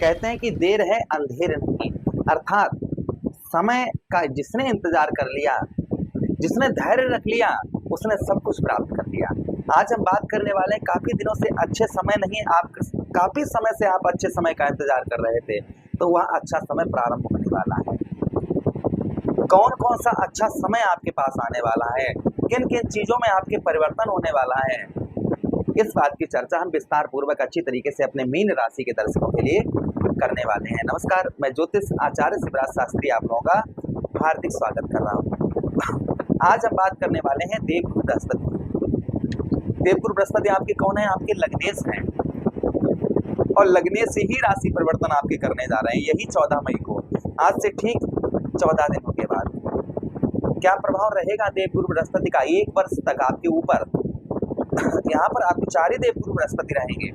कहते हैं कि देर है अंधेर नहीं, अर्थात समय का जिसने इंतजार कर लिया, जिसने धैर्य रख लिया, उसने सब कुछ प्राप्त कर लिया। आज हम बात करने वाले हैं, काफी दिनों से अच्छे समय नहीं, आप काफी समय से आप अच्छे समय का इंतजार कर रहे थे, तो वह अच्छा समय प्रारंभ होने वाला है। कौन कौन सा अच्छा समय आपके पास आने वाला है, किन किन चीजों में आपके परिवर्तन होने वाला है, इस बात की चर्चा हम विस्तार पूर्वक अच्छी तरीके से अपने मीन राशि के दर्शकों के लिए करने वाले हैं। नमस्कार, मैं ज्योतिष आचार्य शिवराज शास्त्री आप लोगों का हार्दिक स्वागत कर रहा हूँ। आज हम बात करने वाले हैं देवगुरु बृहस्पति। देवगुरु बृहस्पति आपके कौन है? आपके लग्नेश हैं, और लग्नेश से ही राशि परिवर्तन आपके करने जा रहे हैं, यही 14 मई को, आज से ठीक 14 दिनों के बाद। क्या प्रभाव रहेगा देवगुरु बृहस्पति का? 1 वर्ष तक आपके ऊपर यहाँ पर अतिचारी देवगुरु बृहस्पति रहेंगे।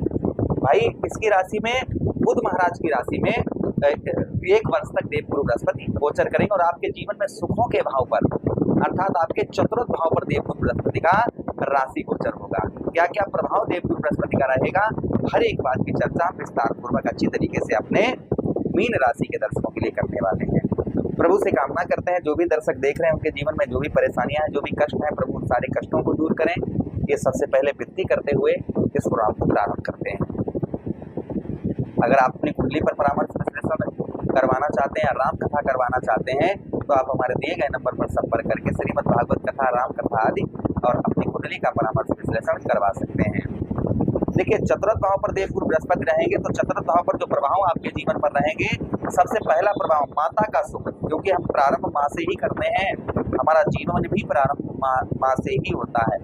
भाई, इसकी राशि में, बुध महाराज की राशि में 1 वर्ष तक देवगुरु बृहस्पति गोचर करेंगे, और आपके जीवन में सुखों के भाव पर, अर्थात आपके चतुर्थ भाव पर देवगुरु बृहस्पति का राशि गोचर होगा। क्या क्या प्रभाव देवगुरु बृहस्पति का रहेगा, हर एक बात की चर्चा विस्तार पूर्वक अच्छी तरीके से अपने मीन राशि के दर्शकों के लिए करने वाले हैं। प्रभु से कामना करते हैं जो भी दर्शक देख रहे हैं उनके जीवन में जो भी परेशानियां हैं, जो भी कष्ट हैं, प्रभु उन सारे कष्टों को दूर करें। ये सबसे पहले विनती करते हुए इस प्रोग्राम को प्रारंभ करते हैं। अगर आप अपनी कुंडली पर परामर्श विश्लेषण करवाना चाहते हैं, राम कथा करवाना चाहते हैं, तो आप हमारे दिए गए नंबर पर संपर्क करके श्रीमद् भागवत कथा, राम कथा आदि और अपनी कुंडली का परामर्श विश्लेषण करवा सकते हैं। देखिए, चतुर्थ भाव पर देवगुरु बृहस्पति रहेंगे, तो चतुर्थ भाव पर जो प्रभाव आपके जीवन पर रहेंगे, सबसे पहला प्रभाव माता का सुख, क्योंकि हम प्रारंभ माँ से ही करते हैं, हमारा जीवन भी प्रारंभ माँ से ही होता है।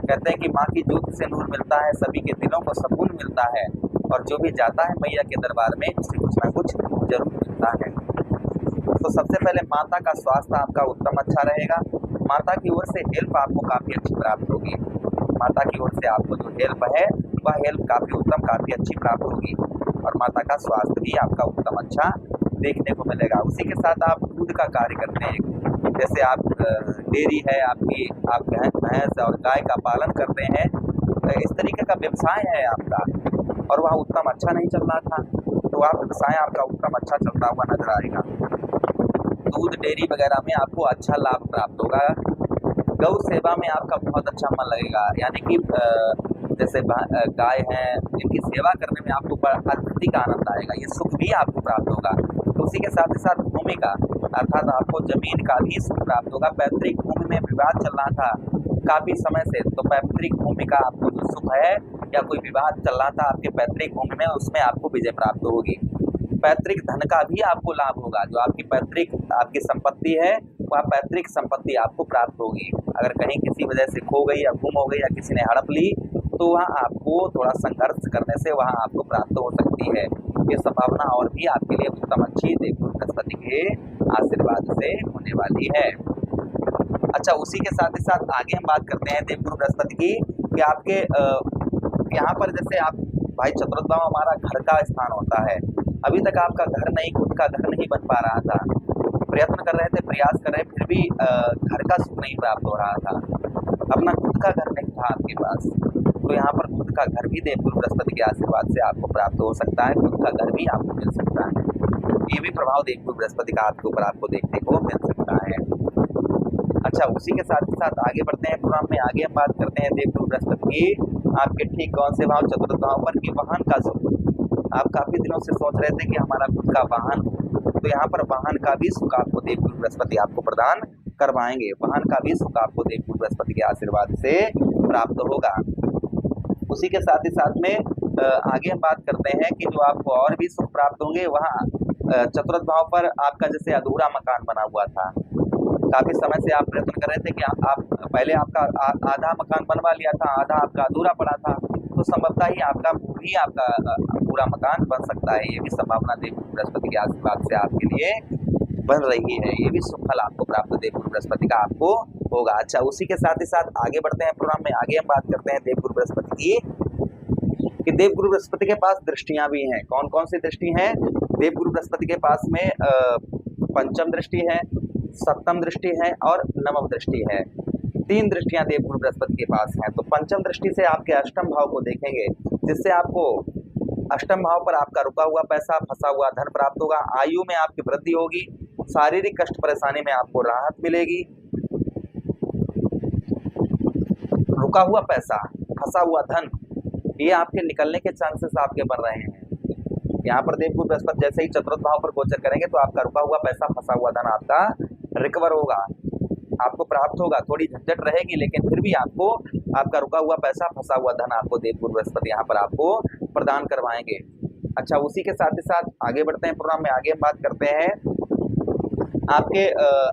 कहते हैं कि माँ की ज्योति से नूर मिलता है, सभी के दिलों को सुकून मिलता है, और जो भी जाता है मैया के दरबार में उसे कुछ ना कुछ जरूर मिलता है। तो सबसे पहले माता का स्वास्थ्य आपका उत्तम अच्छा रहेगा। माता की ओर से हेल्प आपको काफी अच्छी प्राप्त होगी। माता की ओर से आपको जो हेल्प है वह हेल्प काफी उत्तम, काफी अच्छी प्राप्त होगी, और माता का स्वास्थ्य भी आपका उत्तम अच्छा देखने को मिलेगा। उसी के साथ आप दूध का कार्य करते हैं, जैसे आप डेयरी है आपकी, आप भैंस और गाय का पालन करते हैं, इस तरीके का व्यवसाय है आपका, और वह उत्तम अच्छा नहीं चल रहा था, तो आप व्यवसाय आपका उत्तम अच्छा चलता हुआ नजर आएगा। दूध डेयरी वगैरह में आपको अच्छा लाभ प्राप्त होगा। गौ सेवा में आपका बहुत अच्छा मन लगेगा, यानी कि जैसे गाय है, इनकी सेवा करने में आपको अधिक आनंद आएगा, ये सुख भी आपको प्राप्त होगा। तो उसी के साथ ही साथ भूमि का, अर्थात आपको जमीन का भी सुख प्राप्त होगा। पैतृक भूमि में विवाद चल रहा था काफी समय से, तो पैतृक भूमि का आपको जो सुख है, या कोई विवाद चल रहा था आपके पैतृक भूमि में, उसमें आपको विजय प्राप्त होगी। पैतृक धन का भी आपको लाभ होगा। जो आपकी पैतृक आपकी संपत्ति है, वह पैतृक संपत्ति आपको प्राप्त होगी। अगर कहीं किसी वजह से खो गई या गुम हो गई, या किसी ने हड़प ली, तो वह आपको थोड़ा संघर्ष करने से वह आपको प्राप्त हो सकती है। ये संभावना और भी आपके लिए उत्तम अच्छी देवगुरु बृहस्पति के आशीर्वाद से होने वाली है। अच्छा, उसी के साथ ही साथ आगे हम बात करते हैं देवगुरु बृहस्पति की, कि आपके यहाँ पर जैसे आप, भाई चतुर्थ भाव हमारा घर का स्थान होता है। अभी तक आपका घर नहीं, खुद का घर नहीं बन पा रहा था, प्रयत्न कर रहे थे, प्रयास कर रहे, फिर भी घर का सुख नहीं प्राप्त हो रहा था, अपना खुद का घर नहीं था आपके पास, तो यहाँ पर खुद का घर भी देवगुरु बृहस्पति के आशीर्वाद से आपको प्राप्त हो सकता है, खुद का घर भी आपको मिल सकता है। ये भी प्रभाव देवगुरु बृहस्पति का आपके ऊपर आपको देखने को मिल सकता है। अच्छा, उसी के साथ ही साथ आगे बढ़ते हैं प्रोग्राम में। आगे हम बात करते हैं देवगुरु बृहस्पति की आपके ठीक कौन से भाव, चतुर्थ भाव पर, कि वाहन का सुख। आप काफी दिनों से सोच रहे थे कि हमारा खुद का वाहन हो, तो यहाँ पर वाहन का भी सुख आपको देवगुरु बृहस्पति आपको प्रदान करवाएंगे। वाहन का भी सुख आपको देवगुरु बृहस्पति के आशीर्वाद से प्राप्त होगा। उसी के साथ ही साथ में आगे हम बात करते हैं कि जो आपको और भी सुख प्राप्त होंगे, वहाँ चतुर्थ भाव पर आपका जैसे अधूरा मकान बना हुआ था, काफी समय से आप प्रयत्न कर रहे थे कि आप पहले आपका आधा मकान बनवा लिया था, आधा आपका अधूरा पड़ा था, तो संभवतः ही आपका पूरा मकान बन सकता है। ये भी संभावना देवगुरु बृहस्पति के आशीर्वाद से आपके लिए बन रही है। ये भी सुख फल आपको प्राप्त देवगुरु बृहस्पति का आपको होगा। अच्छा, उसी के साथ ही साथ आगे बढ़ते हैं प्रोग्राम में। आगे हम बात करते हैं देवगुरु बृहस्पति की, कि देवगुरु बृहस्पति के पास दृष्टियां भी हैं। कौन कौन सी दृष्टि हैं? देवगुरु बृहस्पति के पास में पंचम दृष्टि है, सप्तम दृष्टि है और नवम दृष्टि है। 3 दृष्टियां देवगुरु बृहस्पति के पास हैं। तो पंचम दृष्टि से आपके अष्टम भाव को देखेंगे, जिससे आपको अष्टम भाव पर आपका रुका हुआ पैसा, फंसा हुआ धन प्राप्त होगा। आयु में आपकी वृद्धि होगी। शारीरिक कष्ट परेशानी में आपको राहत मिलेगी। रुका हुआ पैसा, फंसा हुआ धन, ये आपके निकलने के चांसेस आपके बढ़ रहे हैं। यहाँ पर देवगुरु बृहस्पति जैसे ही चतुर्थ भाव पर गोचर करेंगे तो आपका रुका हुआ पैसा, फंसा हुआ धन आपका रिकवर होगा, आपको प्राप्त होगा। थोड़ी झंझट रहेगी लेकिन फिर भी आपको आपका रुका हुआ पैसा, फंसा हुआ धन आपको देवगुरु बृहस्पति यहाँ पर आपको प्रदान करवाएंगे। अच्छा, उसी के साथ ही साथ आगे बढ़ते हैं प्रोग्राम में। आगे हम बात करते हैं आपके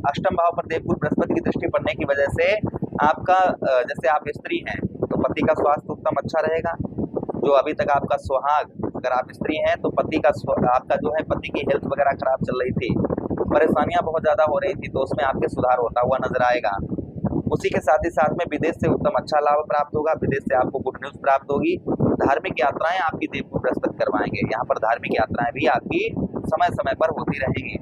अष्टम भाव पर देवगुरु बृहस्पति की दृष्टि पड़ने की वजह से आपका जैसे आप स्त्री हैं तो पति का स्वास्थ्य उत्तम अच्छा रहेगा। जो अभी तक आपका सुहाग, अगर आप स्त्री हैं तो पति का आपका जो है पति की हेल्थ वगैरह खराब चल रही थी, परेशानियां बहुत ज्यादा हो रही थी, तो उसमें आपके सुधार होता हुआ नजर आएगा। उसी के साथ ही साथ में विदेश से उत्तम अच्छा लाभ प्राप्त होगा। विदेश से आपको गुड न्यूज प्राप्त होगी। धार्मिक यात्राएं आपकी देवगुरु बृहस्पति करवाएंगे। यहाँ पर धार्मिक यात्राएं भी आपकी समय समय पर होती रहेंगी।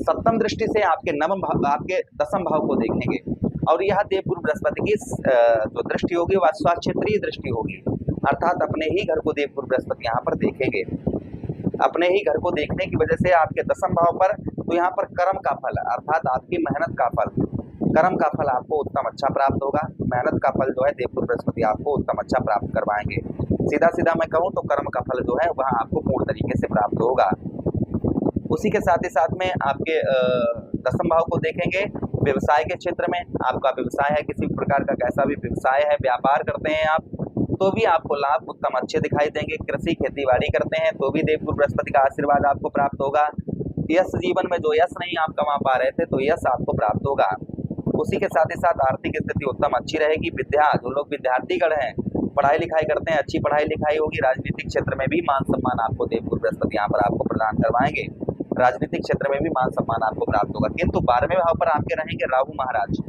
सप्तम दृष्टि से आपके नवम भाव, आपके दसम भाव को देखेंगे और यह देवगुरु बृहस्पति की जो दृष्टि होगी वह स्वक्षेत्रीय दृष्टि होगी, अर्थात अपने ही घर को देवगुरु बृहस्पति यहाँ पर देखेंगे। अपने ही घर को देखने की वजह से आपके दसम भाव पर, तो यहाँ पर कर्म का फल अर्थात आपकी मेहनत का फल, कर्म का फल आपको उत्तम अच्छा प्राप्त होगा। मेहनत का फल जो है देवगुरु बृहस्पति आपको उत्तम अच्छा प्राप्त करवाएंगे। सीधा सीधा मैं कहूँ तो कर्म का फल जो है वह आपको पूर्ण तरीके से प्राप्त होगा। उसी के साथ ही साथ में आपके दसम भाव को देखेंगे। व्यवसाय के क्षेत्र में आपका व्यवसाय है, किसी प्रकार का कैसा भी व्यवसाय है, व्यापार करते हैं आप, तो भी आपको लाभ उत्तम अच्छे दिखाई देंगे। कृषि खेतीबाड़ी करते हैं तो भी देवगुरु बृहस्पति का आशीर्वाद आपको प्राप्त होगा। यश जीवन में जो यश नहीं आप कमा पा रहे थे तो यश आपको प्राप्त होगा। उसी के साथ ही साथ आर्थिक स्थिति उत्तम अच्छी रहेगी। विद्या, जो लोग विद्यार्थीगण हैं, पढ़ाई लिखाई करते हैं, अच्छी पढ़ाई लिखाई होगी। राजनीतिक क्षेत्र में भी मान सम्मान आपको देवगुरु बृहस्पति यहाँ पर आपको प्रदान करवाएंगे। राजनीतिक क्षेत्र में भी मान सम्मान आपको प्राप्त होगा। किंतु 12वें भाव पर आपके रहेंगे राहु महाराज।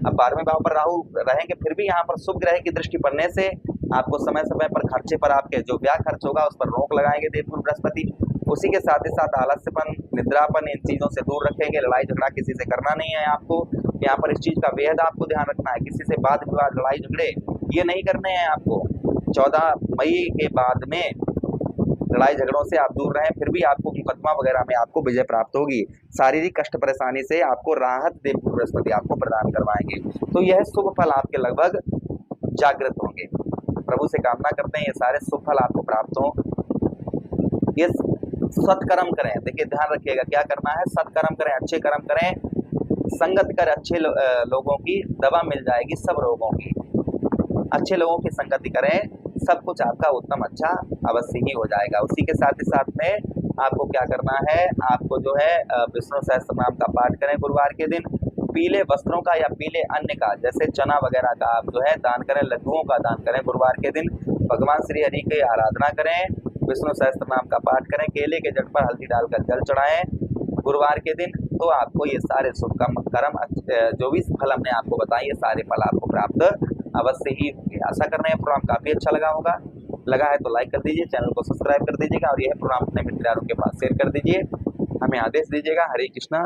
अब 12वें भाव पर राहु रहेंगे, फिर भी यहाँ पर शुभ ग्रह की दृष्टि पड़ने से आपको समय समय पर खर्चे पर आपके जो व्यय खर्च होगा उस पर रोक लगाएंगे देवगुरु बृहस्पति। उसी के साथ ही साथ आलस्यपन, निद्रापन, इन चीजों से दूर रखेंगे। लड़ाई झगड़ा किसी से करना नहीं है आपको। यहाँ पर इस चीज का बेहद आपको ध्यान रखना है। किसी से वाद विवाद, लड़ाई झगड़े ये नहीं करने हैं आपको। 14 मई के बाद में लड़ाई झगड़ों से आप दूर रहें, फिर भी आपको मुकदमा वगैरह में आपको विजय प्राप्त होगी। शारीरिक कष्ट परेशानी से आपको राहत देवगुरु बृहस्पति आपको प्रदान करवाएंगे। तो यह शुभ फल आपके लगभग जागृत होंगे। प्रभु से कामना करते हैं ये सारे शुभ फल आपको प्राप्त हों। ये सत्कर्म करें, देखिए ध्यान रखिएगा क्या करना है, सत्कर्म करें, अच्छे कर्म करें, संगत कर अच्छे लोगों की, दवा मिल जाएगी सब रोगों की। अच्छे लोगों की संगति करें, सब कुछ आपका उत्तम अच्छा अवश्य ही हो जाएगा। उसी के साथ ही साथ में आपको क्या करना है, आपको जो है विष्णु सहस्त्र नाम का पाठ करें गुरुवार के दिन। पीले वस्त्रों का या पीले अन्न का, जैसे चना वगैरह का आप जो है दान करें, लड्डुओं का दान करें गुरुवार के दिन। भगवान श्री हरि की आराधना करें, विष्णु सहस्त्र नाम का पाठ करें, केले के जड़ पर हल्दी डालकर जल चढ़ाएं गुरुवार के दिन। तो आपको ये सारे शुभ कर्म जो भी फल हमने आपको बताए ये सारे फल आपको प्राप्त अवश्य ही होंगे। आशा कर रहे हैं प्रोग्राम काफी अच्छा लगा है तो लाइक कर दीजिए, चैनल को सब्सक्राइब कर दीजिएगा और यह प्रोग्राम अपने मित्रों के पास शेयर कर दीजिए। हमें आदेश दीजिएगा। हरे कृष्णा।